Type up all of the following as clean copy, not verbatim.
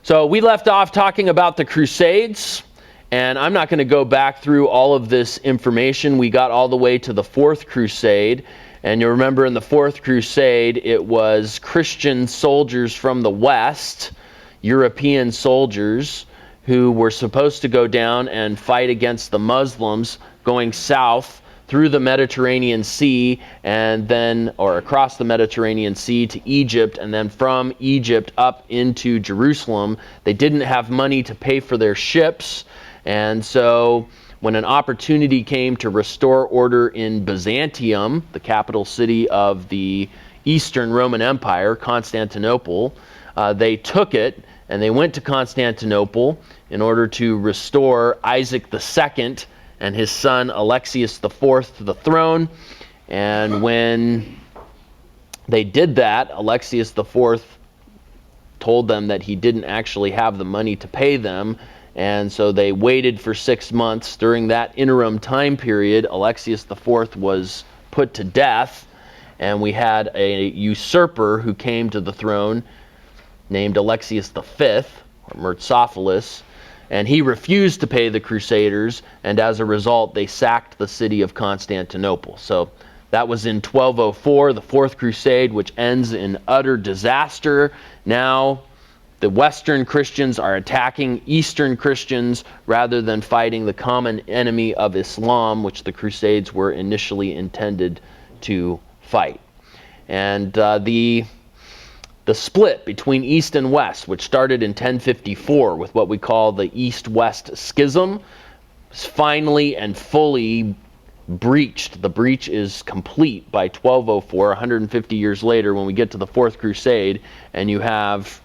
So we left off talking about the Crusades, and I'm not going to go back through all of this information. We got all the way to the Fourth Crusade, and you remember in the Fourth Crusade it was Christian soldiers from the West, European soldiers, who were supposed to go down and fight against the Muslims going south through the Mediterranean Sea and then, or across the Mediterranean Sea to Egypt, and then from Egypt up into Jerusalem. They didn't have money to pay for their ships, and so when an opportunity came to restore order in Byzantium, the capital city of the Eastern Roman Empire, Constantinople, they took it and they went to Constantinople in order to restore Isaac II and his son Alexius IV to the throne. And when they did that, Alexius IV told them that he didn't actually have the money to pay them, and so they waited for 6 months. During that interim time period, Alexius IV was put to death, and we had a usurper who came to the throne named Alexius V, or Murtzophalos, and he refused to pay the Crusaders, and as a result, they sacked the city of Constantinople. So that was in 1204, the Fourth Crusade, which ends in utter disaster. Now the Western Christians are attacking Eastern Christians rather than fighting the common enemy of Islam, which the Crusades were initially intended to fight. And the split between East and West, which started in 1054 with what we call the East-West Schism, is finally and fully breached. The breach is complete by 1204, 150 years later, when we get to the Fourth Crusade, and you have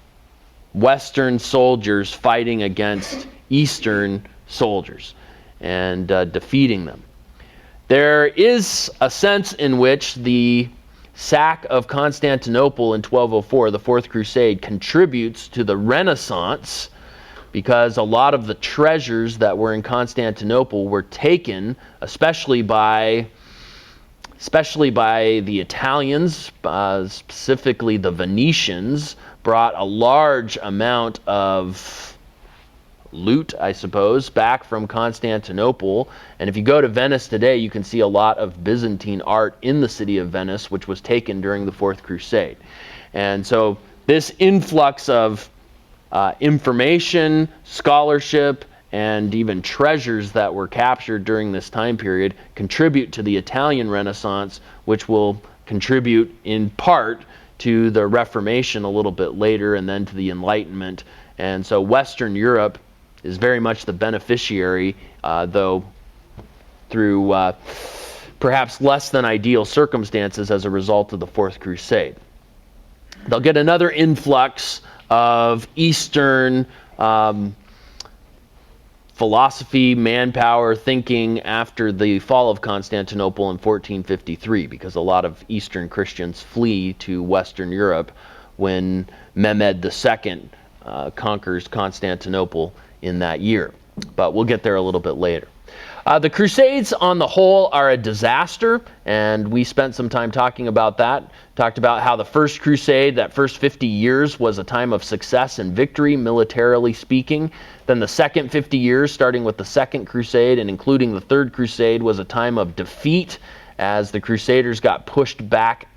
Western soldiers fighting against Eastern soldiers and defeating them. There is a sense in which the sack of Constantinople in 1204, the Fourth Crusade, contributes to the Renaissance, because a lot of the treasures that were in Constantinople were taken, especially by the Italians, specifically the Venetians, brought a large amount of loot, I suppose, back from Constantinople. And if you go to Venice today, you can see a lot of Byzantine art in the city of Venice, which was taken during the Fourth Crusade. And so this influx of information, scholarship, and even treasures that were captured during this time period contribute to the Italian Renaissance, which will contribute in part to the Reformation a little bit later, and then to the Enlightenment. And so Western Europe is very much the beneficiary, though through perhaps less than ideal circumstances as a result of the Fourth Crusade. They'll get another influx of Eastern philosophy, manpower, thinking after the fall of Constantinople in 1453, because a lot of Eastern Christians flee to Western Europe when Mehmed II conquers Constantinople in that year. But we'll get there a little bit later. The Crusades on the whole are a disaster, and we spent some time talking about that. Talked about how the First Crusade, that first 50 years, was a time of success and victory, militarily speaking. Then the second 50 years, starting with the Second Crusade and including the Third Crusade, was a time of defeat as the Crusaders got pushed back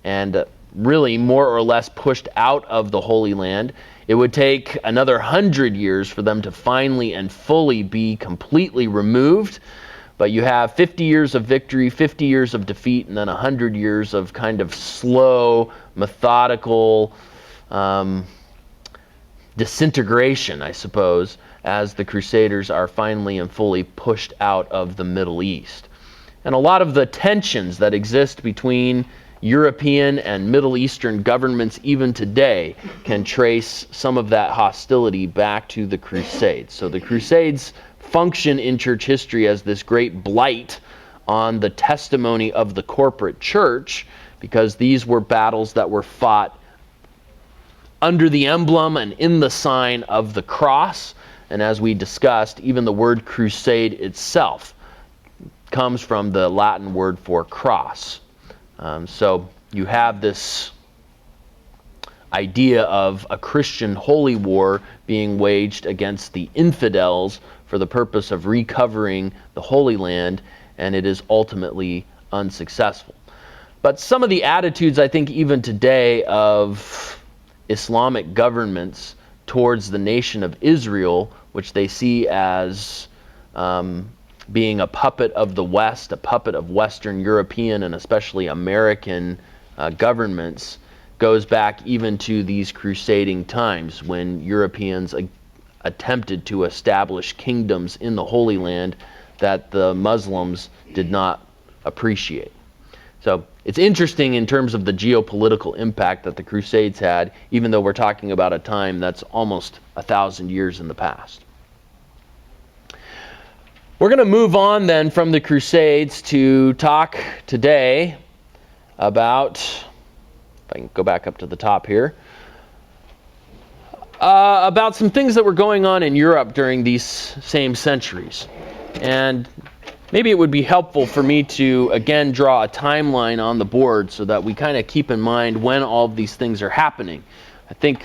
and really more or less pushed out of the Holy Land. It would take another 100 years for them to finally and fully be completely removed. But you have 50 years of victory, 50 years of defeat, and then 100 years of kind of slow, methodical disintegration, I suppose, as the Crusaders are finally and fully pushed out of the Middle East. And a lot of the tensions that exist between European and Middle Eastern governments even today can trace some of that hostility back to the Crusades. So the Crusades function in church history as this great blight on the testimony of the corporate church, because these were battles that were fought under the emblem and in the sign of the cross. And as we discussed, even the word crusade itself comes from the Latin word for cross. So you have this idea of a Christian holy war being waged against the infidels for the purpose of recovering the Holy Land, and it is ultimately unsuccessful. But some of the attitudes, I think, even today of Islamic governments towards the nation of Israel, which they see as being a puppet of the West, a puppet of Western European and especially American governments, goes back even to these crusading times when Europeans attempted to establish kingdoms in the Holy Land that the Muslims did not appreciate. So it's interesting in terms of the geopolitical impact that the Crusades had, even though we're talking about a time that's almost 1,000 years in the past. We're going to move on then from the Crusades to talk today about, if I can go back up to the top here, about some things that were going on in Europe during these same centuries. And maybe it would be helpful for me to, again, draw a timeline on the board so that we kind of keep in mind when all of these things are happening. I think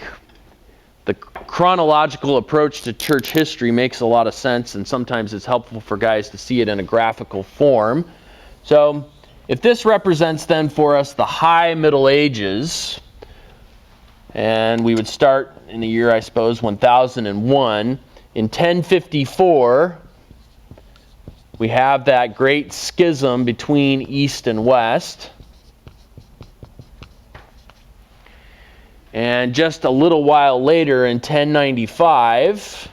the chronological approach to church history makes a lot of sense, and sometimes it's helpful for guys to see it in a graphical form. So if this represents then for us the High Middle Ages, and we would start in the year, I suppose, 1001. In 1054, we have that great schism between East and West. And just a little while later, in 1095,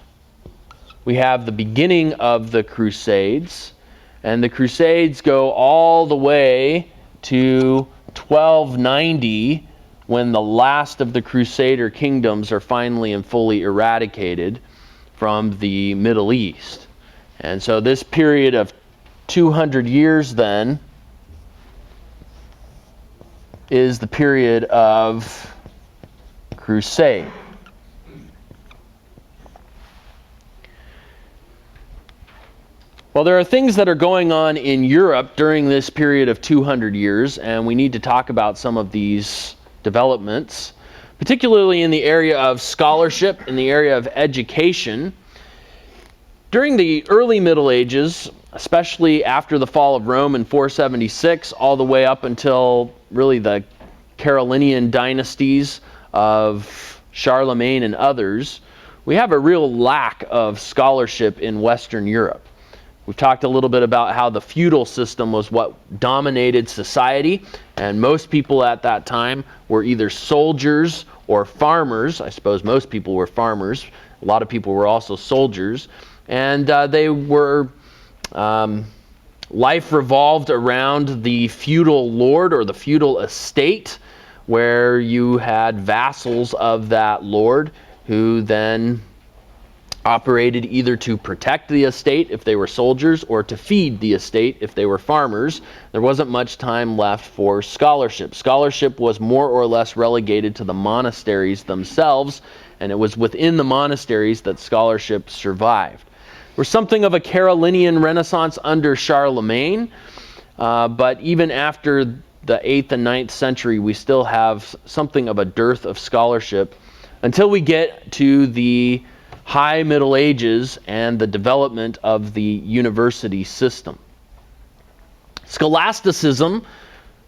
we have the beginning of the Crusades. And the Crusades go all the way to 1290, when the last of the Crusader kingdoms are finally and fully eradicated from the Middle East. And so this period of 200 years then is the period of Crusade. Well, there are things that are going on in Europe during this period of 200 years, and we need to talk about some of these developments, particularly in the area of scholarship, in the area of education. During the early Middle Ages, especially after the fall of Rome in 476, all the way up until really the Carolingian dynasties of Charlemagne and others, we have a real lack of scholarship in Western Europe. We've talked a little bit about how the feudal system was what dominated society, and most people at that time were either soldiers or farmers. I suppose most people were farmers. A lot of people were also soldiers. And they were, life revolved around the feudal lord or the feudal estate, where you had vassals of that lord who then operated either to protect the estate if they were soldiers or to feed the estate if they were farmers. There wasn't much time left for scholarship. Scholarship was more or less relegated to the monasteries themselves, and it was within the monasteries that scholarship survived. There was something of a Carolingian Renaissance under Charlemagne, but even after the 8th and 9th century, we still have something of a dearth of scholarship until we get to the High Middle Ages and the development of the university system. Scholasticism,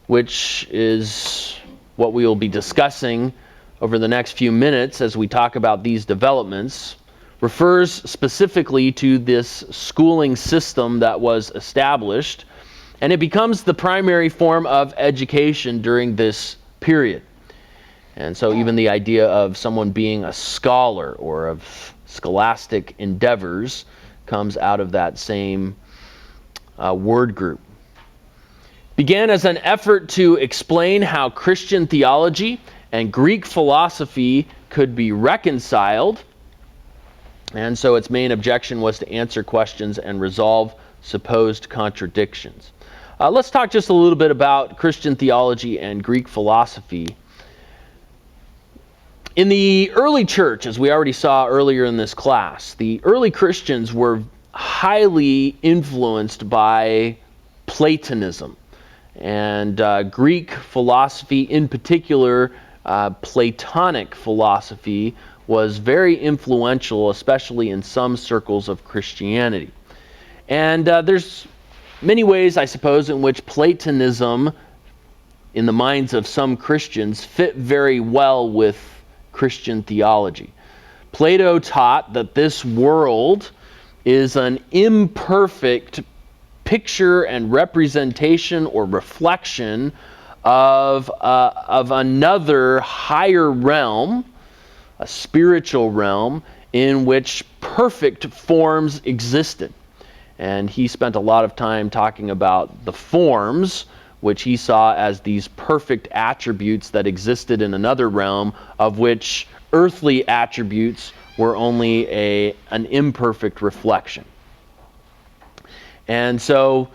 which is what we will be discussing over the next few minutes as we talk about these developments, refers specifically to this schooling system that was established, and it becomes the primary form of education during this period. And so even the idea of someone being a scholar or of scholastic endeavors comes out of that same word group. Began as an effort to explain how Christian theology and Greek philosophy could be reconciled, and so its main objection was to answer questions and resolve supposed contradictions. Let's talk just a little bit about Christian theology and Greek philosophy. In the early church, as we already saw earlier in this class, the early Christians were highly influenced by Platonism. And Greek philosophy in particular Platonic philosophy was very influential, especially in some circles of Christianity. And there's many ways, I suppose, in which Platonism, in the minds of some Christians, fit very well with Christian theology. Plato taught that this world is an imperfect picture and representation or reflection of another higher realm, a spiritual realm, in which perfect forms existed. And he spent a lot of time talking about the forms, which he saw as these perfect attributes that existed in another realm, of which earthly attributes were only an imperfect reflection. And so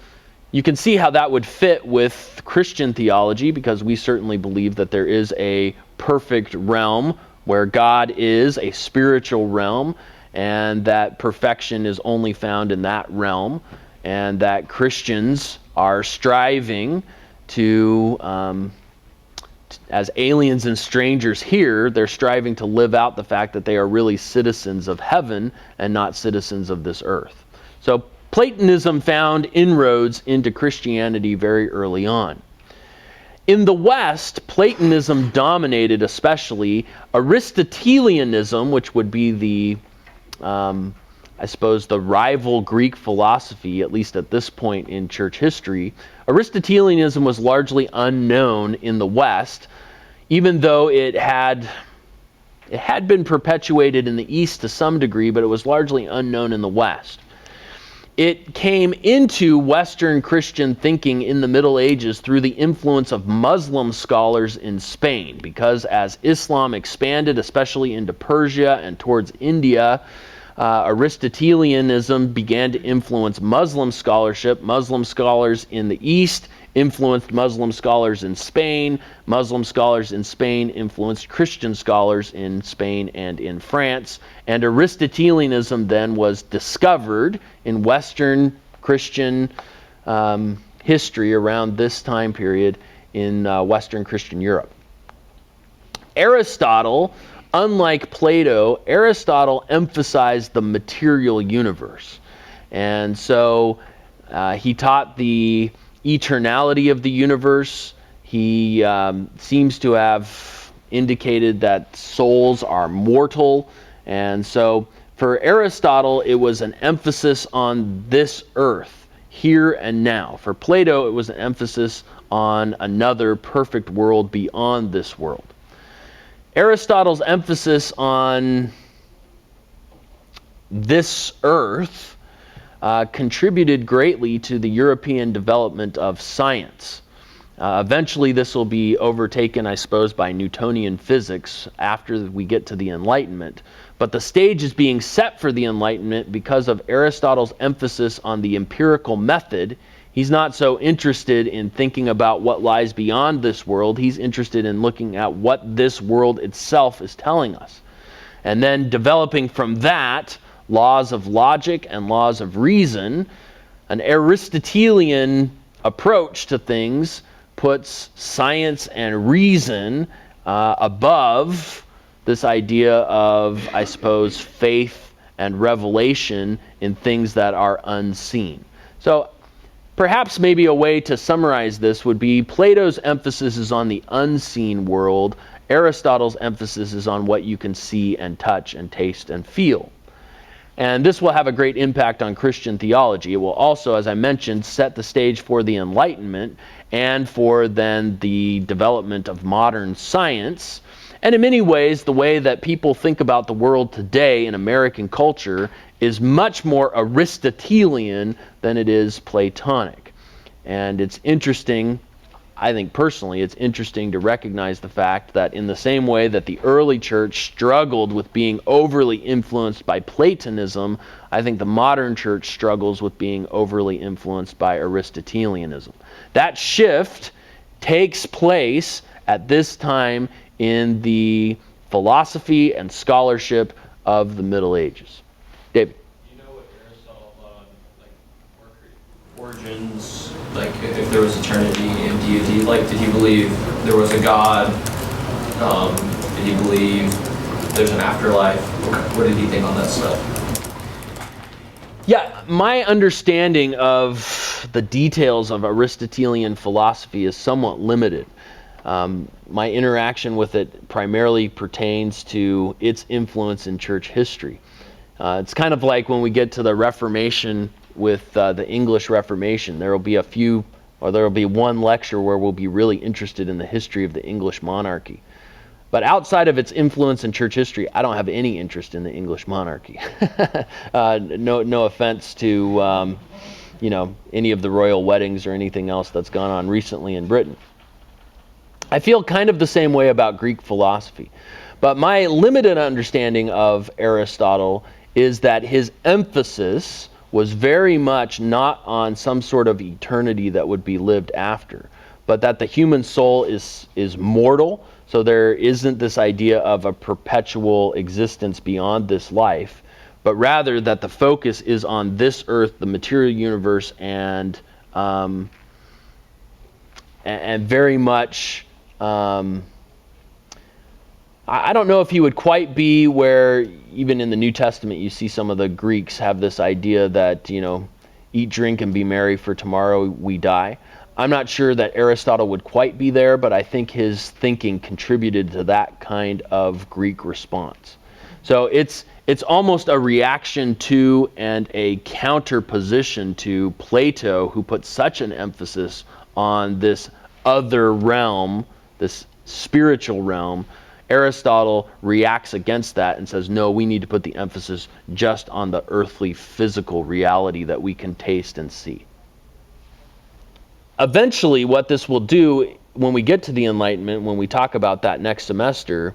you can see how that would fit with Christian theology, because we certainly believe that there is a perfect realm where God is a spiritual realm, and that perfection is only found in that realm, and that Christians are striving to, as aliens and strangers here, they're striving to live out the fact that they are really citizens of heaven and not citizens of this earth. So Platonism found inroads into Christianity very early on. In the West, Platonism dominated especially Aristotelianism, which would be the the rival Greek philosophy, at least at this point in church history. Aristotelianism was largely unknown in the West, even though it had been perpetuated in the East to some degree, but it was largely unknown in the West. It came into Western Christian thinking in the Middle Ages through the influence of Muslim scholars in Spain, because as Islam expanded, especially into Persia and towards India, Aristotelianism began to influence Muslim scholarship. Muslim scholars in the East influenced Muslim scholars in Spain. Muslim scholars in Spain influenced Christian scholars in Spain and in France. And Aristotelianism then was discovered in Western Christian history around this time period in Western Christian Europe. Aristotle, unlike Plato, Aristotle emphasized the material universe. And so he taught the eternality of the universe. He seems to have indicated that souls are mortal. And so for Aristotle, it was an emphasis on this earth, here and now. For Plato, it was an emphasis on another perfect world beyond this world. Aristotle's emphasis on this earth contributed greatly to the European development of science. Eventually this will be overtaken, I suppose, by Newtonian physics after we get to the Enlightenment. But the stage is being set for the Enlightenment because of Aristotle's emphasis on the empirical method. He's not so interested in thinking about what lies beyond this world. He's interested in looking at what this world itself is telling us. And then developing from that laws of logic and laws of reason. An Aristotelian approach to things puts science and reason above this idea of, I suppose, faith and revelation in things that are unseen. So perhaps maybe a way to summarize this would be Plato's emphasis is on the unseen world. Aristotle's emphasis is on what you can see and touch and taste and feel. And this will have a great impact on Christian theology. It will also, as I mentioned, set the stage for the Enlightenment and for then the development of modern science. And in many ways, the way that people think about the world today in American culture is much more Aristotelian than it is Platonic. And it's interesting, I think personally, it's interesting to recognize the fact that in the same way that the early church struggled with being overly influenced by Platonism, I think the modern church struggles with being overly influenced by Aristotelianism. That shift takes place at this time in the philosophy and scholarship of the Middle Ages. David? Do you know what Aristotle thought on origins, if there was eternity and deity? Did he believe there was a God Did he believe there's an afterlife? What did he think on that stuff? Yeah, my understanding of the details of Aristotelian philosophy is somewhat limited. My interaction with it primarily pertains to its influence in church history. It's kind of like when we get to the Reformation with the English Reformation. There will be one lecture where we'll be really interested in the history of the English monarchy. But outside of its influence in church history, I don't have any interest in the English monarchy. No offense to any of the royal weddings or anything else that's gone on recently in Britain. I feel kind of the same way about Greek philosophy. But my limited understanding of Aristotle is that his emphasis was very much not on some sort of eternity that would be lived after, but that the human soul is mortal, so there isn't this idea of a perpetual existence beyond this life, but rather that the focus is on this earth, the material universe, and very much I don't know if he would quite be where even in the New Testament you see some of the Greeks have this idea that, eat, drink, and be merry, for tomorrow we die. I'm not sure that Aristotle would quite be there, but I think his thinking contributed to that kind of Greek response. So it's almost a reaction to and a counterposition to Plato, who put such an emphasis on this other realm, this spiritual realm. Aristotle reacts against that and says, no, we need to put the emphasis just on the earthly physical reality that we can taste and see. Eventually, what this will do when we get to the Enlightenment, when we talk about that next semester,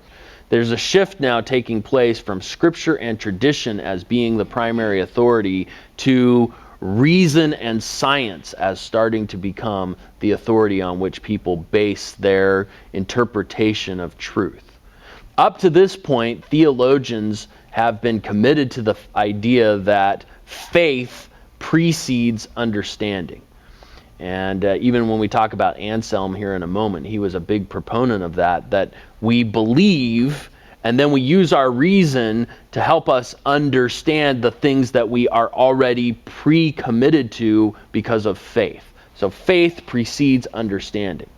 there's a shift now taking place from Scripture and tradition as being the primary authority to reason and science as starting to become the authority on which people base their interpretation of truth. Up to this point, theologians have been committed to the idea that faith precedes understanding. And even when we talk about Anselm here in a moment, he was a big proponent of that we believe and then we use our reason to help us understand the things that we are already pre-committed to because of faith. So faith precedes understanding.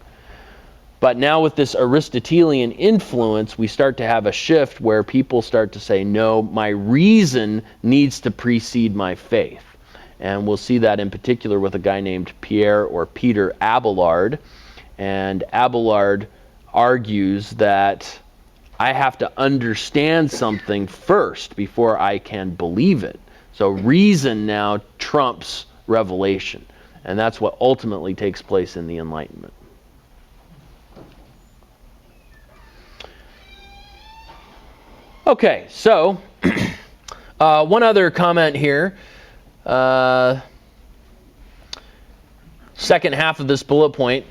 But now with this Aristotelian influence, we start to have a shift where people start to say, no, my reason needs to precede my faith. And we'll see that in particular with a guy named Pierre or Peter Abelard. And Abelard argues that I have to understand something first before I can believe it. So reason now trumps revelation. And that's what ultimately takes place in the Enlightenment. Okay, so one other comment here. Second half of this bullet point.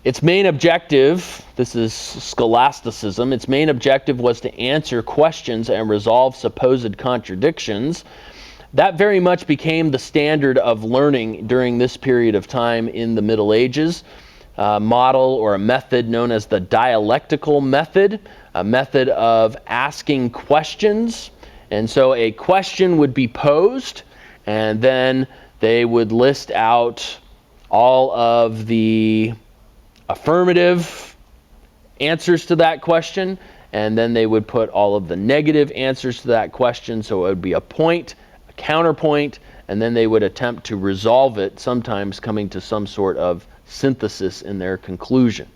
Its main objective, this is Scholasticism, its main objective was to answer questions and resolve supposed contradictions. That very much became the standard of learning during this period of time in the Middle Ages. A model or a method known as the Dialectical Method, a method of asking questions. And so a question would be posed, and then they would list out all of the affirmative answers to that question, and then they would put all of the negative answers to that question. So it would be a point, a counterpoint, and then they would attempt to resolve it, sometimes coming to some sort of synthesis in their conclusion.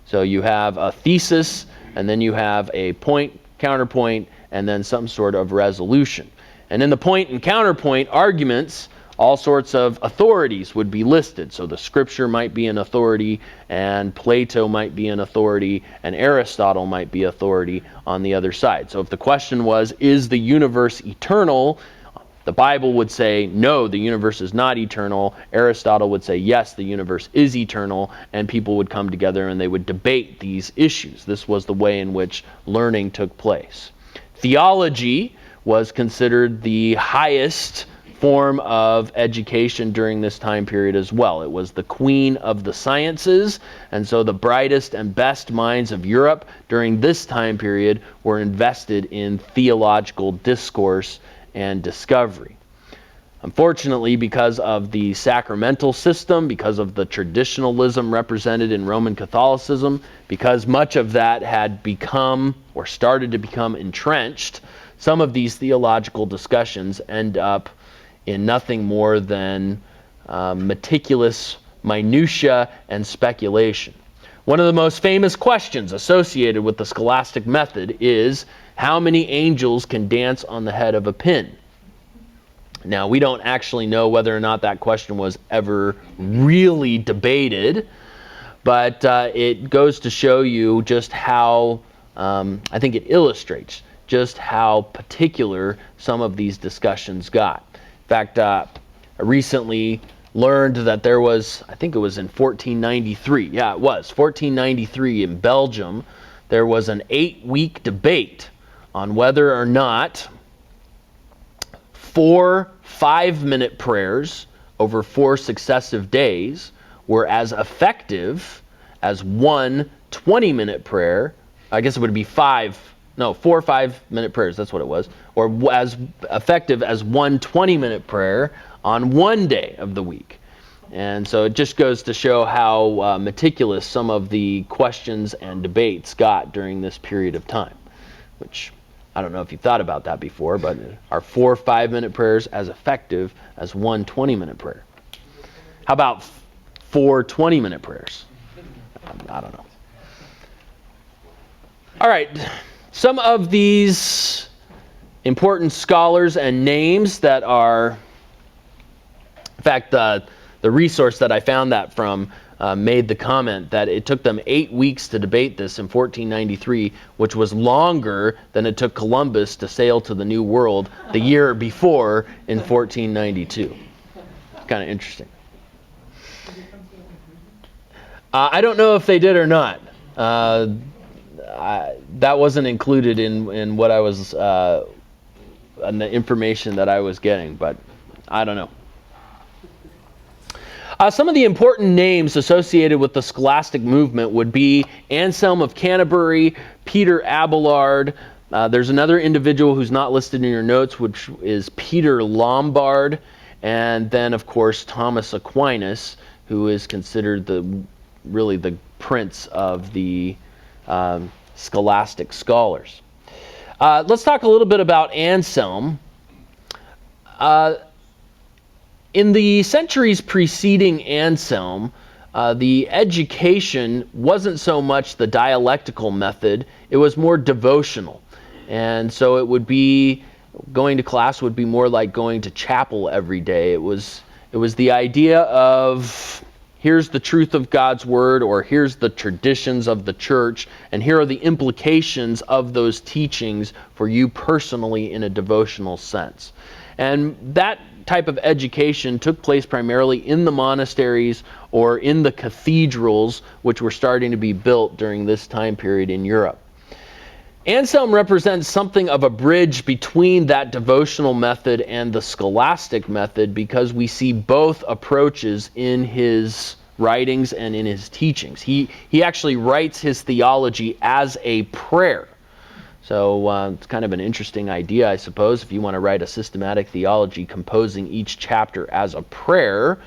So you have a thesis, and then you have a point, counterpoint, and then some sort of resolution. And in the point and counterpoint arguments, all sorts of authorities would be listed. So the Scripture might be an authority, and Plato might be an authority, and Aristotle might be authority on the other side. So if the question was, is the universe eternal? The Bible would say, no, the universe is not eternal. Aristotle would say, yes, the universe is eternal, and people would come together and they would debate these issues. This was the way in which learning took place. Theology was considered the highest form of education during this time period as well. It was the queen of the sciences, and so the brightest and best minds of Europe during this time period were invested in theological discourse and discovery. Unfortunately, because of the sacramental system, because of the traditionalism represented in Roman Catholicism, because much of that had become or started to become entrenched, some of these theological discussions end up in nothing more than meticulous minutia and speculation. One of the most famous questions associated with the scholastic method is, how many angels can dance on the head of a pin? Now, we don't actually know whether or not that question was ever really debated, but it goes to show you just how, I think it illustrates just how particular some of these discussions got. In fact, I recently learned that there was, I think it was in 1493, yeah, it was, 1493 in Belgium, there was an 8-week debate on whether or not 4 5-minute prayers over 4 successive days were as effective as 1 20-minute prayer. I guess it would be 4 5-minute prayers, that's what it was, or as effective as 1 20-minute prayer on one day of the week. And so it just goes to show how meticulous some of the questions and debates got during this period of time, which I don't know if you've thought about that before, but are 4 5-minute prayers as effective as 1 20-minute prayer? How about 4 20-minute prayers? I don't know. All right, some of these important scholars and names that are, in fact, the resource that I found that from made the comment that it took them 8 weeks to debate this in 1493, which was longer than it took Columbus to sail to the New World the year before in 1492. Kind of interesting. I don't know if they did or not. That wasn't included in what I was, in the information that I was getting, but I don't know. Some of the important names associated with the scholastic movement would be Anselm of Canterbury, Peter Abelard. There's another individual who's not listed in your notes, which is Peter Lombard. And then, of course, Thomas Aquinas, who is considered really the prince of the scholastic scholars. Let's talk a little bit about Anselm. In the centuries preceding Anselm, the education wasn't so much the dialectical method, it was more devotional. And so it would be, going to class would be more like going to chapel every day. It was the idea of, here's the truth of God's word, or here's the traditions of the church, and here are the implications of those teachings for you personally in a devotional sense. And that type of education took place primarily in the monasteries or in the cathedrals, which were starting to be built during this time period in Europe. Anselm represents something of a bridge between that devotional method and the scholastic method, because we see both approaches in his writings and in his teachings. He actually writes his theology as a prayer. So it's kind of an interesting idea, I suppose, if you want to write a systematic theology composing each chapter as a prayer.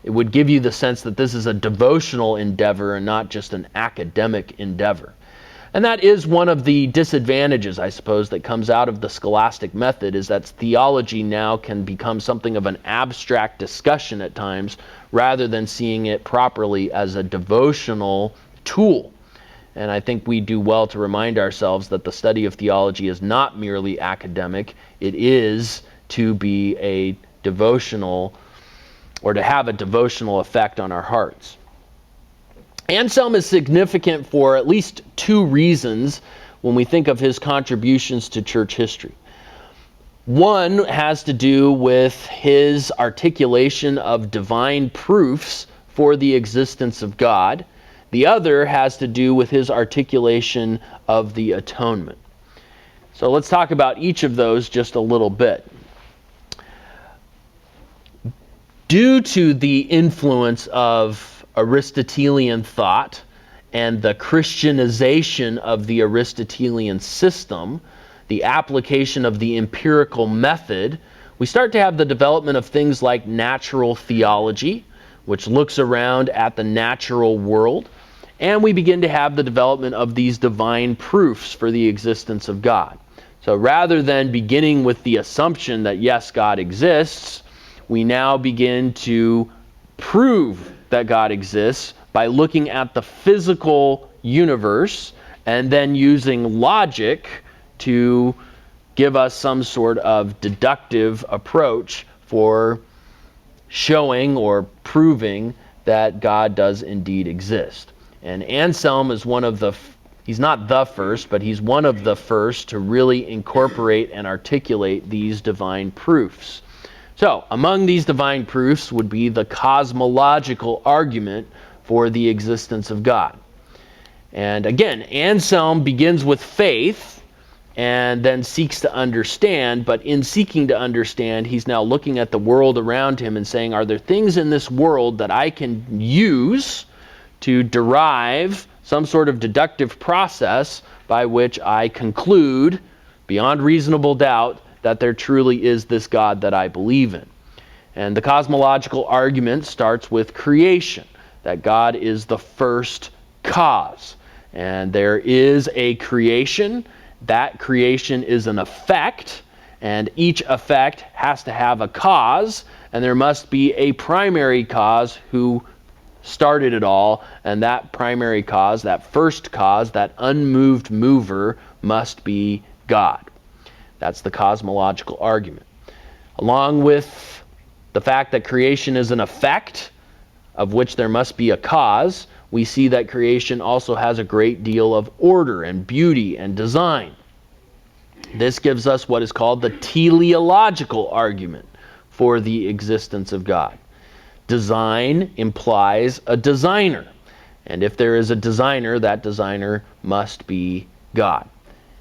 It would give you the sense that this is a devotional endeavor and not just an academic endeavor. And that is one of the disadvantages, I suppose, that comes out of the scholastic method, is that theology now can become something of an abstract discussion at times, rather than seeing it properly as a devotional tool. And I think we do well to remind ourselves that the study of theology is not merely academic. It is to be a devotional, or to have a devotional effect on our hearts. Anselm is significant for at least 2 reasons when we think of his contributions to church history. One has to do with his articulation of divine proofs for the existence of God. The other has to do with his articulation of the atonement. So let's talk about each of those just a little bit. Due to the influence of Aristotelian thought and the Christianization of the Aristotelian system, the application of the empirical method, we start to have the development of things like natural theology, which looks around at the natural world, and we begin to have the development of these divine proofs for the existence of God. So rather than beginning with the assumption that yes, God exists, we now begin to prove that God exists by looking at the physical universe and then using logic to give us some sort of deductive approach for showing or proving that God does indeed exist. And Anselm is one of the, he's not the first, but he's one of the first to really incorporate and articulate these divine proofs. So, among these divine proofs would be the cosmological argument for the existence of God. And again, Anselm begins with faith and then seeks to understand, but in seeking to understand, he's now looking at the world around him and saying, are there things in this world that I can use to derive some sort of deductive process by which I conclude, beyond reasonable doubt, that there truly is this God that I believe in. And the cosmological argument starts with creation, that God is the first cause. And there is a creation. That creation is an effect, and each effect has to have a cause, and there must be a primary cause who started it all, and that primary cause, that first cause, that unmoved mover must be God. That's the cosmological argument. Along with the fact that creation is an effect of which there must be a cause, we see that creation also has a great deal of order and beauty and design. This gives us what is called the teleological argument for the existence of God. Design implies a designer, and if there is a designer, that designer must be God.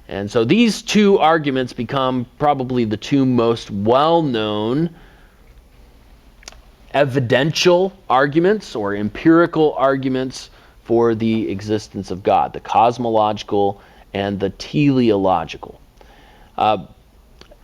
And so these two arguments become probably the two most well-known evidential arguments or empirical arguments for the existence of God, the cosmological and the teleological.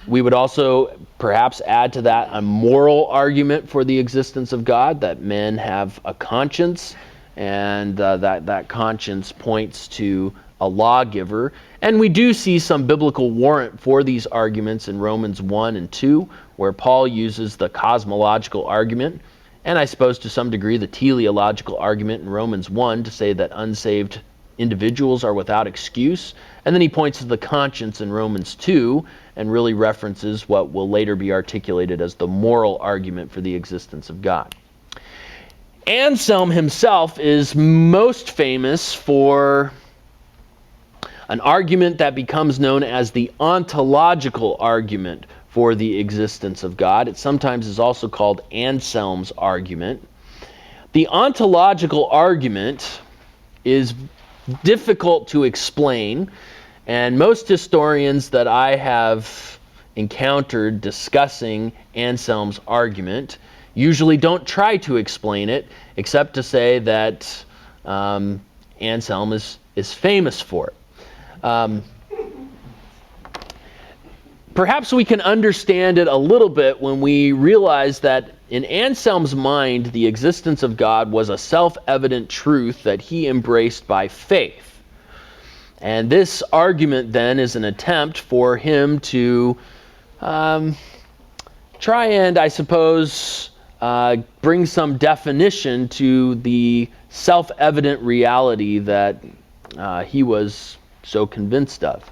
We would also perhaps add to that a moral argument for the existence of God, that men have a conscience, and that conscience points to a lawgiver. And we do see some biblical warrant for these arguments in Romans 1 and 2, where Paul uses the cosmological argument, and I suppose to some degree the teleological argument in Romans 1 to say that unsaved individuals are without excuse. And then he points to the conscience in Romans 2 and really references what will later be articulated as the moral argument for the existence of God. Anselm himself is most famous for an argument that becomes known as the ontological argument for the existence of God. It sometimes is also called Anselm's argument. The ontological argument is difficult to explain, and most historians that I have encountered discussing Anselm's argument usually don't try to explain it, except to say that Anselm is famous for it. Perhaps we can understand it a little bit when we realize that in Anselm's mind, the existence of God was a self-evident truth that he embraced by faith. And this argument then is an attempt for him to try and, I suppose, bring some definition to the self-evident reality that he was so convinced of.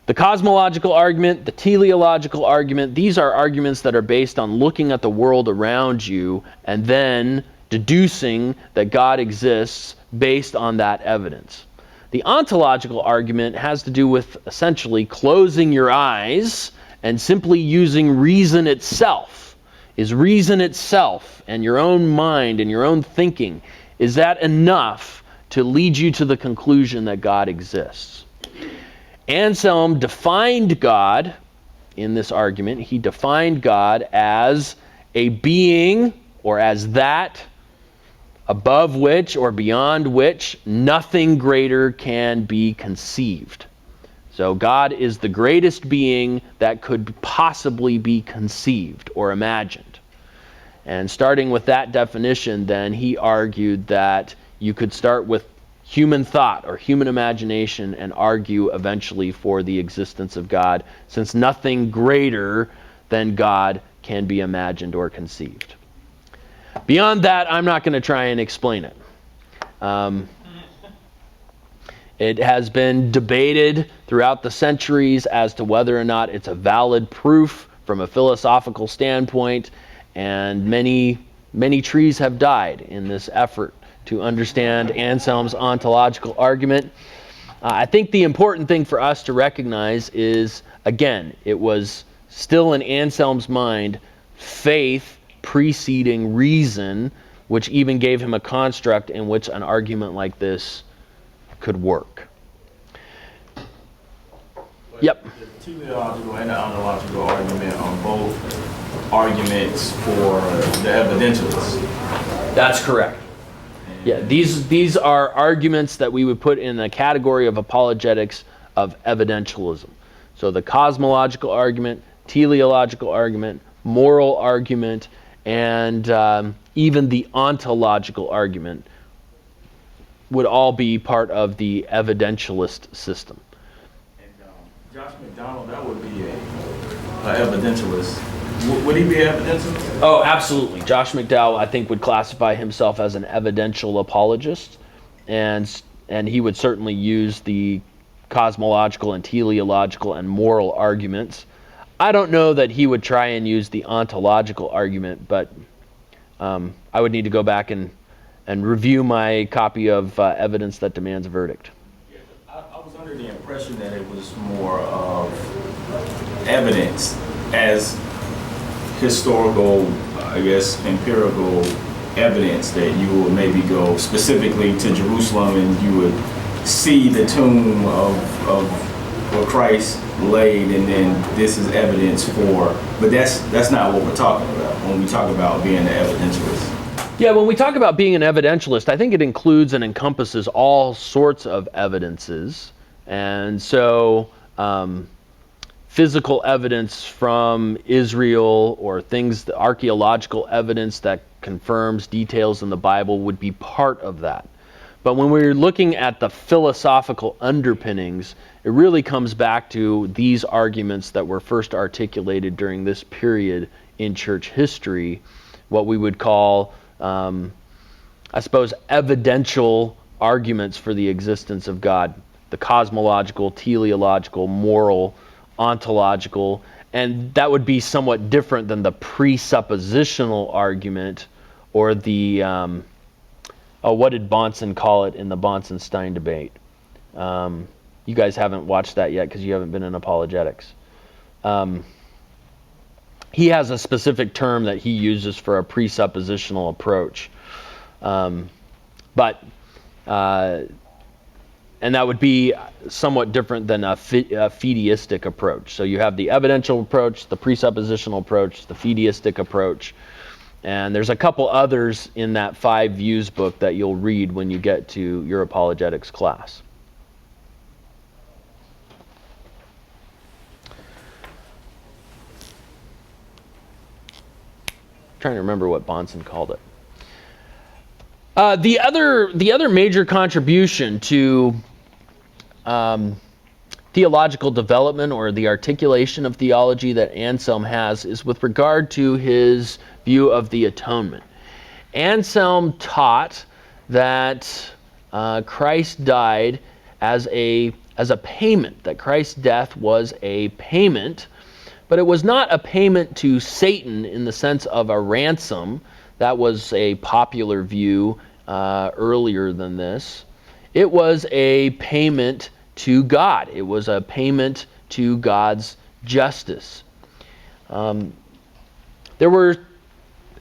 The cosmological argument, the teleological argument, these are arguments that are based on looking at the world around you and then deducing that God exists based on that evidence. The ontological argument has to do with essentially closing your eyes and simply using reason itself. Is reason itself and your own mind and your own thinking, is that enough to lead you to the conclusion that God exists? Anselm defined God in this argument. He defined God as a being, or as that, above which or beyond which nothing greater can be conceived. So God is the greatest being that could possibly be conceived or imagined. And starting with that definition, then he argued that you could start with human thought or human imagination and argue eventually for the existence of God, since nothing greater than God can be imagined or conceived. Beyond that, I'm not going to try and explain it. It has been debated throughout the centuries as to whether or not it's a valid proof from a philosophical standpoint, and many trees have died in this effort to understand Anselm's ontological argument. I think the important thing for us to recognize is, again, it was still in Anselm's mind faith preceding reason, which even gave him a construct in which an argument like this could work. Yep. The teleological and the ontological argument are both arguments for the evidentialists. That's correct. Yeah, these are arguments that we would put in the category of apologetics of evidentialism. So the cosmological argument, teleological argument, moral argument, and even the ontological argument would all be part of the evidentialist system. And Josh McDowell, that would be an evidentialist. Would he be an evidentialist? Oh, absolutely. Josh McDowell, I think, would classify himself as an evidential apologist, and he would certainly use the cosmological and teleological and moral arguments. I don't know that he would try and use the ontological argument, but I would need to go back and review my copy of Evidence That Demands a Verdict. Yeah, I was under the impression that it was more of evidence as historical, I guess, empirical evidence, that you would maybe go specifically to Jerusalem and you would see the tomb of where Christ laid, and then this is evidence for, but that's not what we're talking about when we talk about being an evidentialist. Yeah, when we talk about being an evidentialist, I think it includes and encompasses all sorts of evidences. And so physical evidence from Israel, or things, the archaeological evidence that confirms details in the Bible, would be part of that. But when we're looking at the philosophical underpinnings, it really comes back to these arguments that were first articulated during this period in church history, what we would call, I suppose, evidential arguments for the existence of God. The cosmological, teleological, moral, ontological, and that would be somewhat different than the presuppositional argument, or the, what did Bahnsen call it in the Bahnsen-Stein debate? You guys haven't watched that yet because you haven't been in apologetics. He has a specific term that he uses for a presuppositional approach. And that would be somewhat different than a fideistic approach. So you have the evidential approach, the presuppositional approach, the fideistic approach, and there's a couple others in that 5 Views book that you'll read when you get to your apologetics class. Trying to remember what Bahnsen called it. The other major contribution to theological development, or the articulation of theology, that Anselm has is with regard to his view of the atonement. Anselm taught that Christ died as a payment, that Christ's death was a payment, but it was not a payment to Satan in the sense of a ransom. That was a popular view earlier than this. It was a payment to God. It was a payment to God's justice. There were,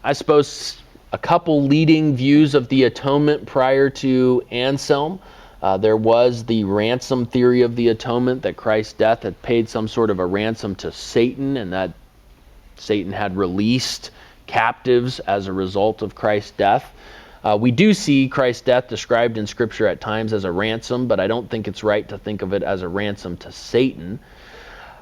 I suppose, a couple leading views of the atonement prior to Anselm. There was the ransom theory of the atonement, that Christ's death had paid some sort of a ransom to Satan, and that Satan had released captives as a result of Christ's death. We do see Christ's death described in Scripture at times as a ransom, but I don't think it's right to think of it as a ransom to Satan.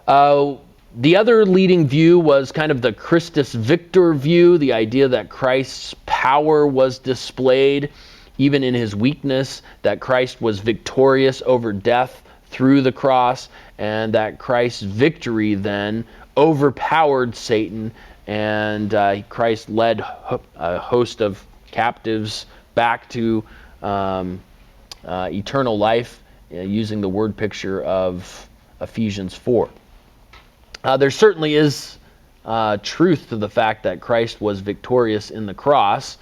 The other leading view was kind of the Christus Victor view, the idea that Christ's power was displayed even in his weakness, that Christ was victorious over death through the cross, and that Christ's victory then overpowered Satan, and Christ led a host of captives back to eternal life, using the word picture of Ephesians 4. There certainly is truth to the fact that Christ was victorious in the cross,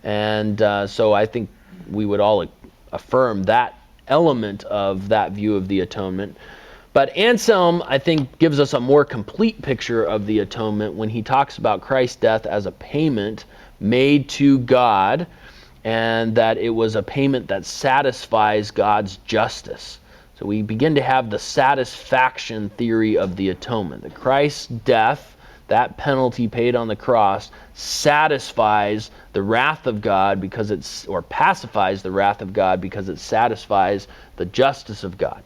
and so I think we would all affirm that element of that view of the atonement. But Anselm, I think, gives us a more complete picture of the atonement when he talks about Christ's death as a payment made to God, and that it was a payment that satisfies God's justice. So we begin to have the satisfaction theory of the atonement. That Christ's death, that penalty paid on the cross, satisfies the wrath of God because or pacifies the wrath of God because it satisfies the justice of God.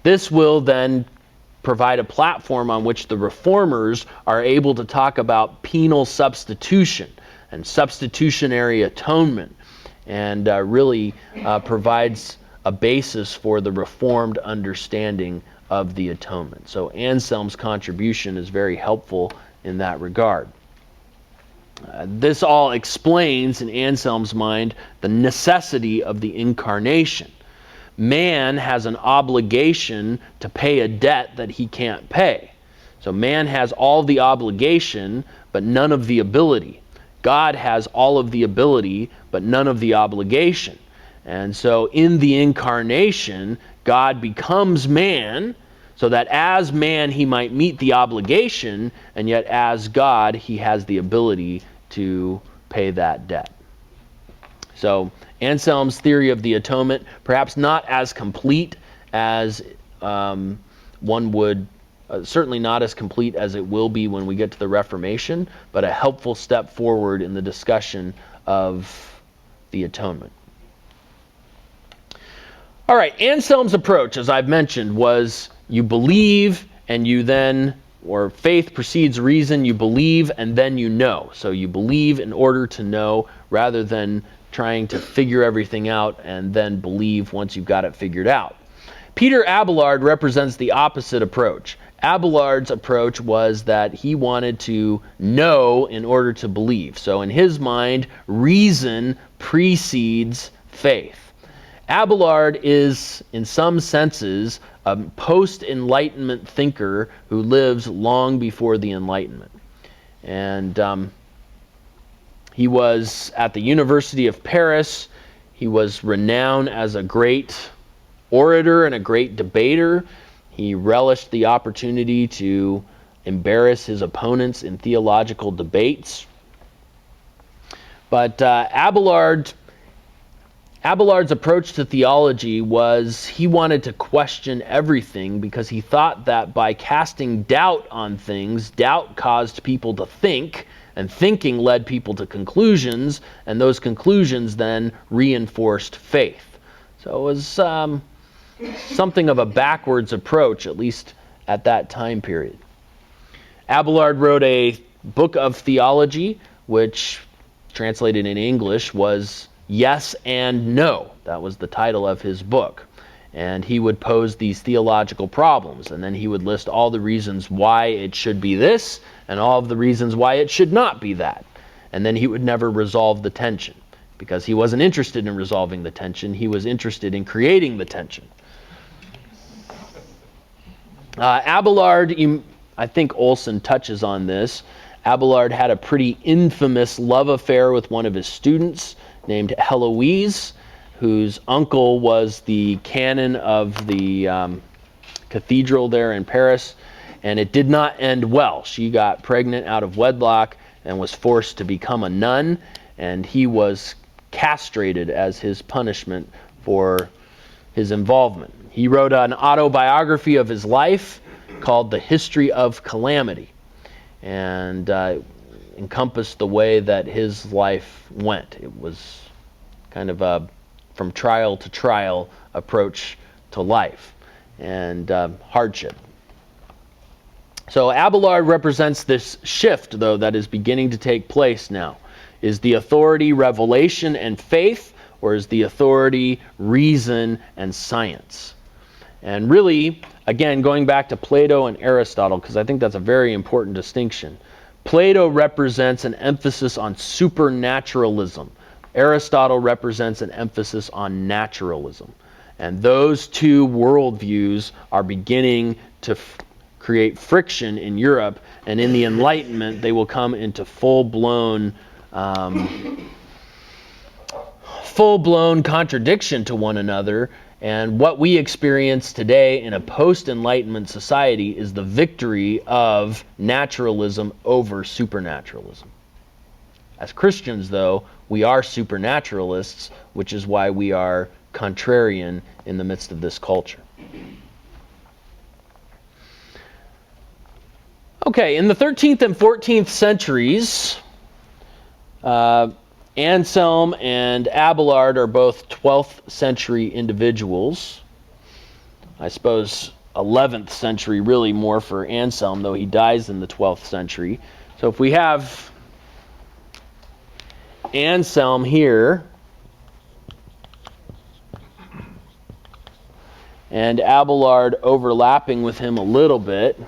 This will then provide a platform on which the reformers are able to talk about penal substitution and substitutionary atonement, and really provides a basis for the Reformed understanding of the atonement. So Anselm's contribution is very helpful in that regard. This all explains, in Anselm's mind, the necessity of the incarnation. Man has an obligation to pay a debt that he can't pay. So man has all the obligation, but none of the ability. God has all of the ability, but none of the obligation. And so in the incarnation, God becomes man, so that as man he might meet the obligation, and yet as God he has the ability to pay that debt. So Anselm's theory of the atonement, perhaps not as complete as one would, certainly not as complete as it will be when we get to the Reformation, but a helpful step forward in the discussion of the atonement. All right, Anselm's approach, as I've mentioned, was you believe and you then, or faith precedes reason, you believe and then you know. So you believe in order to know, rather than trying to figure everything out and then believe once you've got it figured out. Peter Abelard represents the opposite approach. Abelard's approach was that he wanted to know in order to believe. So in his mind, reason precedes faith. Abelard is, in some senses, a post-Enlightenment thinker who lives long before the Enlightenment. And he was at the University of Paris. He was renowned as a great orator and a great debater. He relished the opportunity to embarrass his opponents in theological debates. But Abelard's approach to theology was he wanted to question everything, because he thought that by casting doubt on things, doubt caused people to think, and thinking led people to conclusions, and those conclusions then reinforced faith. So it was something of a backwards approach, at least at that time period. Abelard wrote a book of theology, which translated in English was Yes and No. That was the title of his book. And he would pose these theological problems, and then he would list all the reasons why it should be this, and all of the reasons why it should not be that. And then he would never resolve the tension, because he wasn't interested in resolving the tension, he was interested in creating the tension. Abelard, I think Olson touches on this. Abelard had a pretty infamous love affair with one of his students named Heloise, whose uncle was the canon of the cathedral there in Paris, and it did not end well. She got pregnant out of wedlock and was forced to become a nun, and he was castrated as his punishment for his involvement. He wrote an autobiography of his life called The History of Calamity. And encompassed the way that his life went. It was kind of a from trial to trial approach to life and hardship. So Abelard represents this shift, though, that is beginning to take place now. Is the authority revelation and faith, or is the authority reason and science? And really, again, going back to Plato and Aristotle, because I think that's a very important distinction. Plato represents an emphasis on supernaturalism. Aristotle represents an emphasis on naturalism. And those two worldviews are beginning to create friction in Europe, and in the Enlightenment they will come into full-blown contradiction to one another. And what we experience today in a post-Enlightenment society is the victory of naturalism over supernaturalism. As Christians, though, we are supernaturalists, which is why we are contrarian in the midst of this culture. Okay, in the 13th and 14th centuries, Anselm and Abelard are both 12th century individuals. I suppose 11th century really more for Anselm, though he dies in the 12th century. So if we have Anselm here and Abelard overlapping with him a little bit,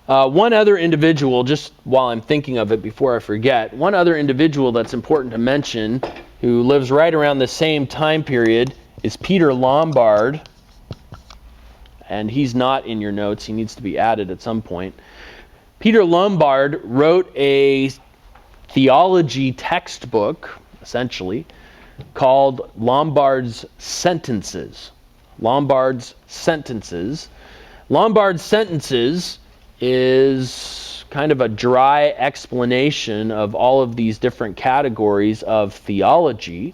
one other individual, just while I'm thinking of it before I forget, one other individual that's important to mention who lives right around the same time period is Peter Lombard. And he's not in your notes. He needs to be added at some point. Peter Lombard wrote a theology textbook, essentially, called Lombard's Sentences. Lombard's Sentences. Lombard's Sentences is kind of a dry explanation of all of these different categories of theology,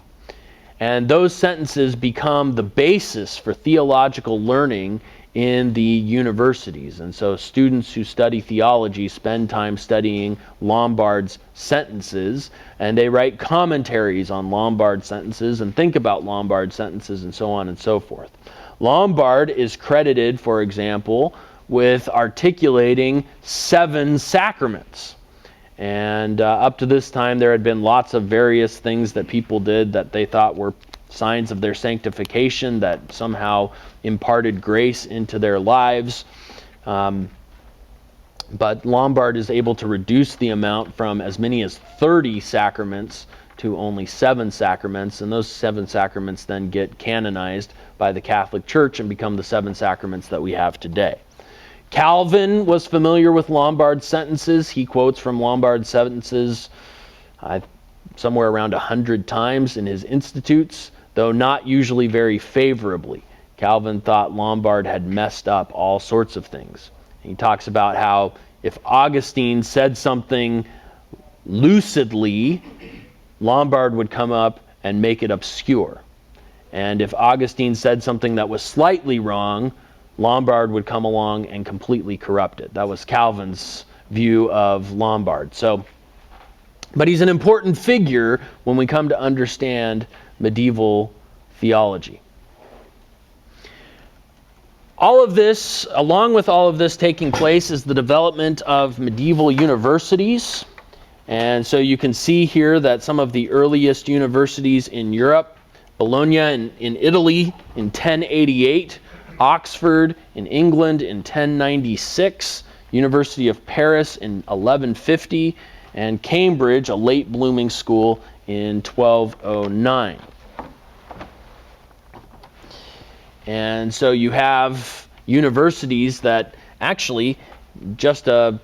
and those sentences become the basis for theological learning in the universities. And so students who study theology spend time studying Lombard's sentences, and they write commentaries on Lombard's sentences and think about Lombard's sentences and so on and so forth. Lombard is credited, for example, with articulating 7 sacraments. And up to this time, there had been lots of various things that people did that they thought were signs of their sanctification, that somehow imparted grace into their lives. But Lombard is able to reduce the amount from as many as 30 sacraments to only 7 sacraments, and those 7 sacraments then get canonized by the Catholic Church and become the 7 sacraments that we have today. Calvin was familiar with Lombard's sentences. He quotes from Lombard's sentences somewhere around 100 times in his Institutes, though not usually very favorably. Calvin thought Lombard had messed up all sorts of things. He talks about how if Augustine said something lucidly, Lombard would come up and make it obscure. And if Augustine said something that was slightly wrong, Lombard would come along and completely corrupt it. That was Calvin's view of Lombard. But he's an important figure when we come to understand medieval theology. All of this, along with all of this taking place, is the development of medieval universities. And so you can see here that some of the earliest universities in Europe, Bologna in Italy in 1088, Oxford in England in 1096, University of Paris in 1150, and Cambridge, a late blooming school, in 1209. And so you have universities that actually just, it'd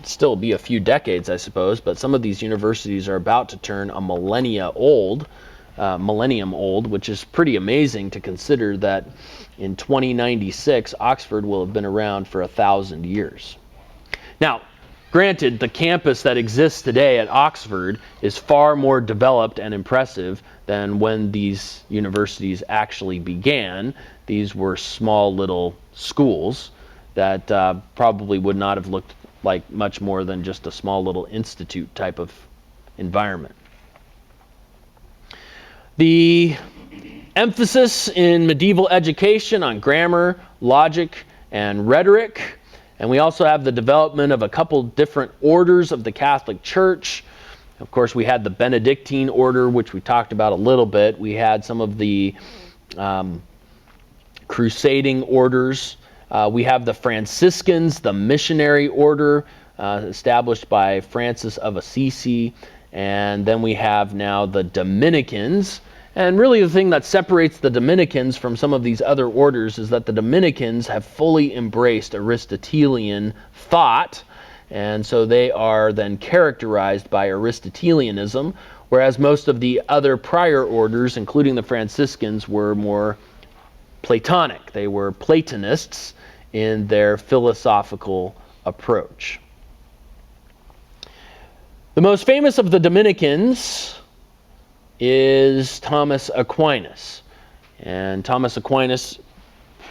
still be a few decades, I suppose, but some of these universities are about to turn a millennium old, which is pretty amazing to consider that in 2096, Oxford will have been around for 1,000 years. Now, granted, the campus that exists today at Oxford is far more developed and impressive than when these universities actually began. These were small little schools. that probably would not have looked like much more than just a small little institute type of environment. The emphasis in medieval education on grammar, logic, and rhetoric. And we also have the development of a couple different orders of the Catholic Church. Of course, we had the Benedictine order, which we talked about a little bit. We had some of the crusading orders. We have the Franciscans, the missionary order established by Francis of Assisi. And then we have now the Dominicans. And really the thing that separates the Dominicans from some of these other orders is that the Dominicans have fully embraced Aristotelian thought, and so they are then characterized by Aristotelianism, whereas most of the other prior orders, including the Franciscans, were more Platonic. They were Platonists in their philosophical approach. The most famous of the Dominicans is Thomas Aquinas. And Thomas Aquinas,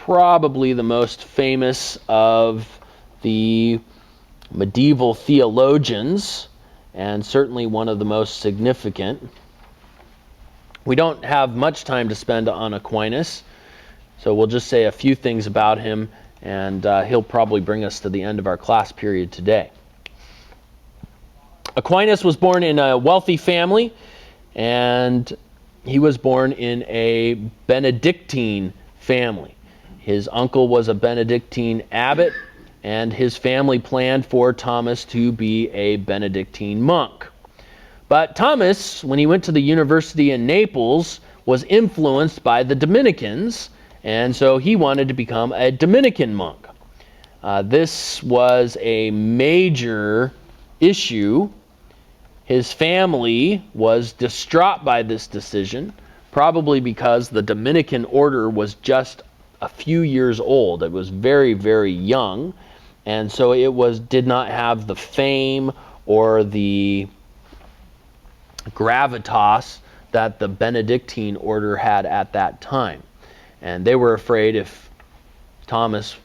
probably the most famous of the medieval theologians, and certainly one of the most significant. We don't have much time to spend on Aquinas, so we'll just say a few things about him, and he'll probably bring us to the end of our class period today. Aquinas was born in a wealthy family, and he was born in a Benedictine family. His uncle was a Benedictine abbot, and his family planned for Thomas to be a Benedictine monk. But Thomas, when he went to the university in Naples, was influenced by the Dominicans, and so he wanted to become a Dominican monk. This was a major issue. His family was distraught by this decision, probably because the Dominican order was just a few years old. It was very, very young, and so it did not have the fame or the gravitas that the Benedictine order had at that time. And they were afraid if Thomas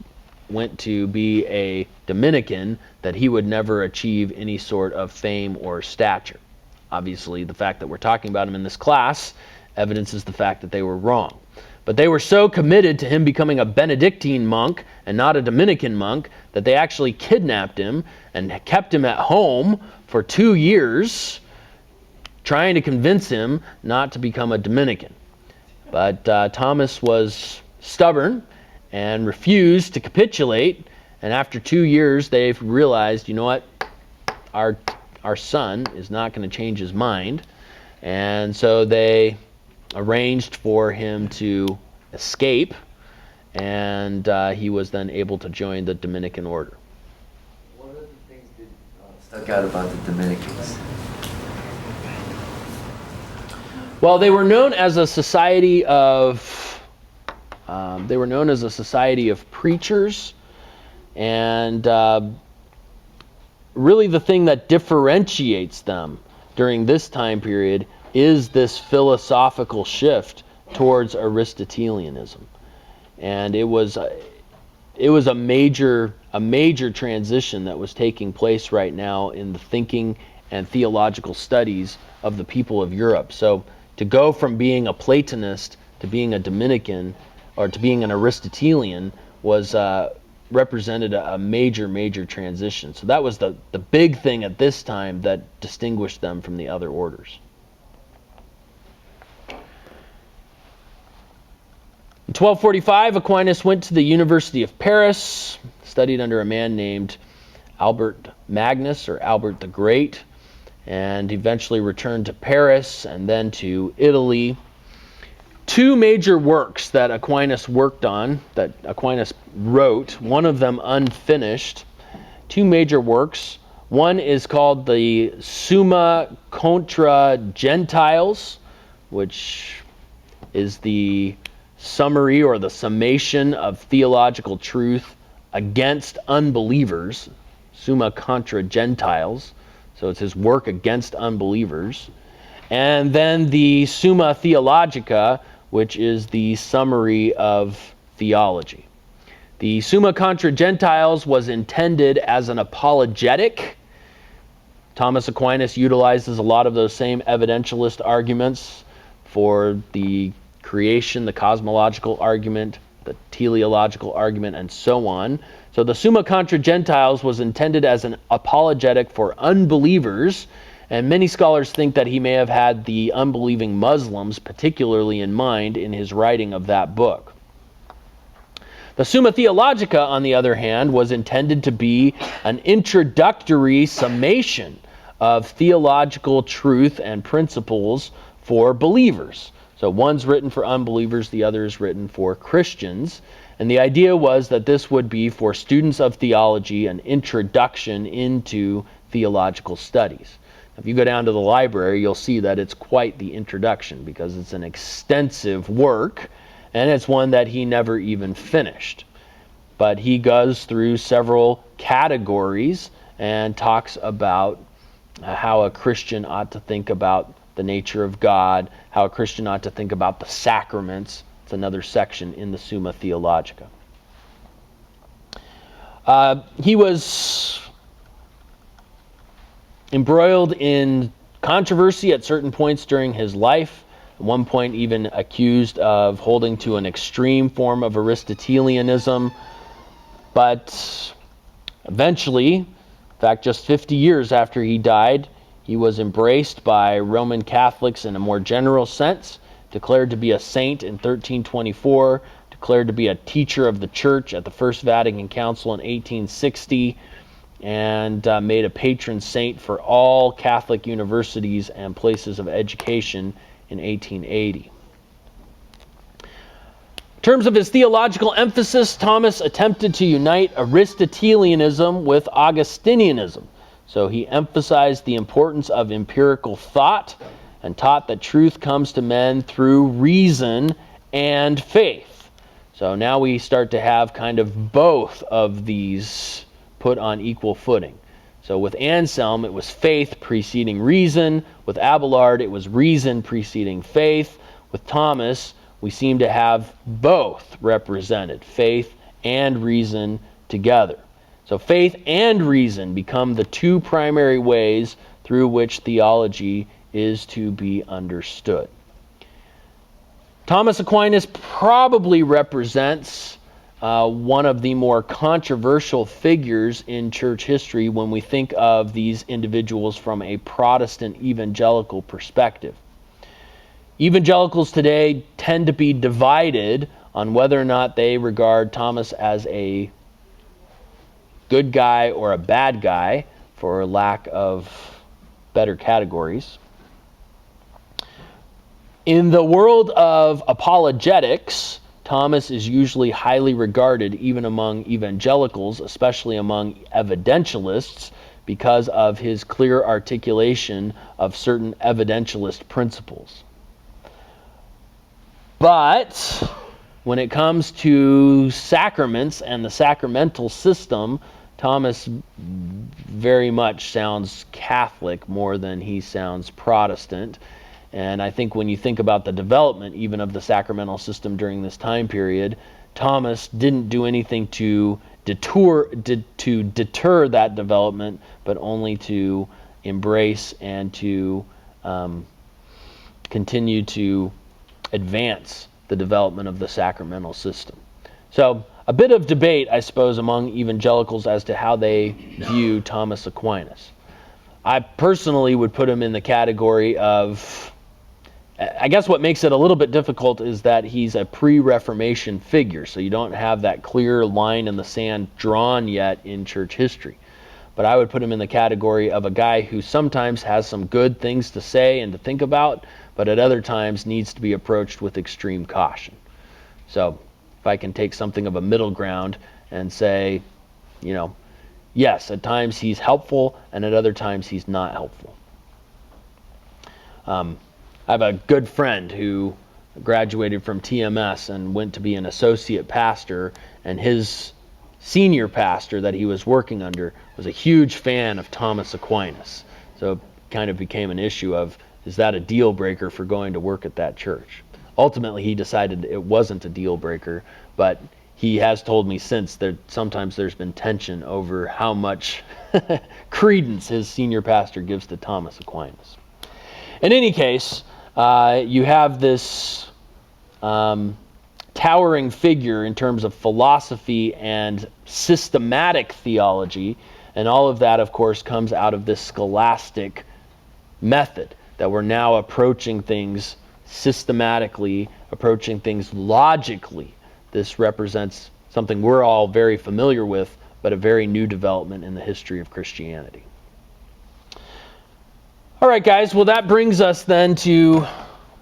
went to be a Dominican, that he would never achieve any sort of fame or stature. Obviously, the fact that we're talking about him in this class evidences the fact that they were wrong. But they were so committed to him becoming a Benedictine monk and not a Dominican monk that they actually kidnapped him and kept him at home for 2 years, trying to convince him not to become a Dominican. But Thomas was stubborn and refused to capitulate. And after 2 years, they've realized, you know what, our son is not going to change his mind. And so they arranged for him to escape, and he was then able to join the Dominican order. What are the things that stuck out about the Dominicans? Well, they were known as a society of preachers, and really the thing that differentiates them during this time period is this philosophical shift towards Aristotelianism. And it was a major transition that was taking place right now in the thinking and theological studies of the people of Europe. So to go from being a Platonist to being a Dominican, or to being an Aristotelian, was represented a major transition. So that was the big thing at this time that distinguished them from the other orders. In 1245, Aquinas went to the University of Paris, studied under a man named Albert Magnus, or Albert the Great, and eventually returned to Paris and then to Italy. 2 major works that Aquinas worked on, that Aquinas wrote, one of them unfinished. 2 major works. One is called the Summa contra Gentiles, which is the summary or the summation of theological truth against unbelievers. Summa contra Gentiles. So it's his work against unbelievers. And then the Summa Theologica, which is the summary of theology. The Summa Contra Gentiles was intended as an apologetic. Thomas Aquinas utilizes a lot of those same evidentialist arguments for the creation, the cosmological argument, the teleological argument, and so on. So the Summa Contra Gentiles was intended as an apologetic for unbelievers, and many scholars think that he may have had the unbelieving Muslims particularly in mind in his writing of that book. The Summa Theologica, on the other hand, was intended to be an introductory summation of theological truth and principles for believers. So one's written for unbelievers, the other is written for Christians. And the idea was that this would be for students of theology an introduction into theological studies. If you go down to the library, you'll see that it's quite the introduction because it's an extensive work, and it's one that he never even finished. But he goes through several categories and talks about how a Christian ought to think about the nature of God, how a Christian ought to think about the sacraments. It's another section in the Summa Theologica. He was embroiled in controversy at certain points during his life. At one point even accused of holding to an extreme form of Aristotelianism. But eventually, in fact just 50 years after he died, he was embraced by Roman Catholics in a more general sense, declared to be a saint in 1324, declared to be a teacher of the church at the First Vatican Council in 1860, and made a patron saint for all Catholic universities and places of education in 1880. In terms of his theological emphasis, Thomas attempted to unite Aristotelianism with Augustinianism. So he emphasized the importance of empirical thought and taught that truth comes to men through reason and faith. So now we start to have kind of both of these put on equal footing. So with Anselm, it was faith preceding reason. With Abelard, it was reason preceding faith. With Thomas, we seem to have both represented, faith and reason together. So faith and reason become the two primary ways through which theology is to be understood. Thomas Aquinas probably represents one of the more controversial figures in church history when we think of these individuals from a Protestant evangelical perspective. Evangelicals today tend to be divided on whether or not they regard Thomas as a good guy or a bad guy, for lack of better categories. In the world of apologetics, Thomas is usually highly regarded even among evangelicals, especially among evidentialists, because of his clear articulation of certain evidentialist principles. But when it comes to sacraments and the sacramental system, Thomas very much sounds Catholic more than he sounds Protestant. And I think when you think about the development even of the sacramental system during this time period, Thomas didn't do anything to deter that development, but only to embrace and to continue to advance the development of the sacramental system. So a bit of debate, I suppose, among evangelicals as to how they view Thomas Aquinas. I personally would put him in the category of, I guess what makes it a little bit difficult is that he's a pre-Reformation figure, so you don't have that clear line in the sand drawn yet in church history. But I would put him in the category of a guy who sometimes has some good things to say and to think about, but at other times needs to be approached with extreme caution. So if I can take something of a middle ground and say, yes, at times he's helpful and at other times he's not helpful. I have a good friend who graduated from TMS and went to be an associate pastor, and his senior pastor that he was working under was a huge fan of Thomas Aquinas. So it kind of became an issue of, is that a deal breaker for going to work at that church? Ultimately, he decided it wasn't a deal breaker, but he has told me since that sometimes there's been tension over how much credence his senior pastor gives to Thomas Aquinas. In any case, you have this towering figure in terms of philosophy and systematic theology, and all of that, of course, comes out of this scholastic method, that we're now approaching things systematically, approaching things logically. This represents something we're all very familiar with, but a very new development in the history of Christianity. All right, guys, well, that brings us then to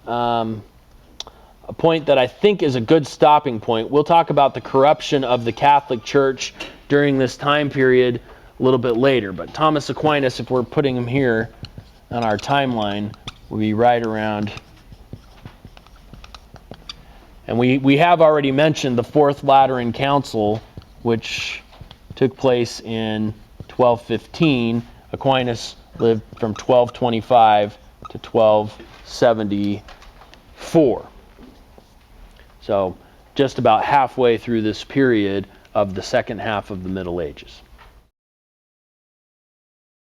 a point that I think is a good stopping point. We'll talk about the corruption of the Catholic Church during this time period a little bit later, but Thomas Aquinas, if we're putting him here on our timeline, will be right around. And we have already mentioned the Fourth Lateran Council, which took place in 1215. Aquinas lived from 1225 to 1274. So just about halfway through this period of the second half of the Middle Ages.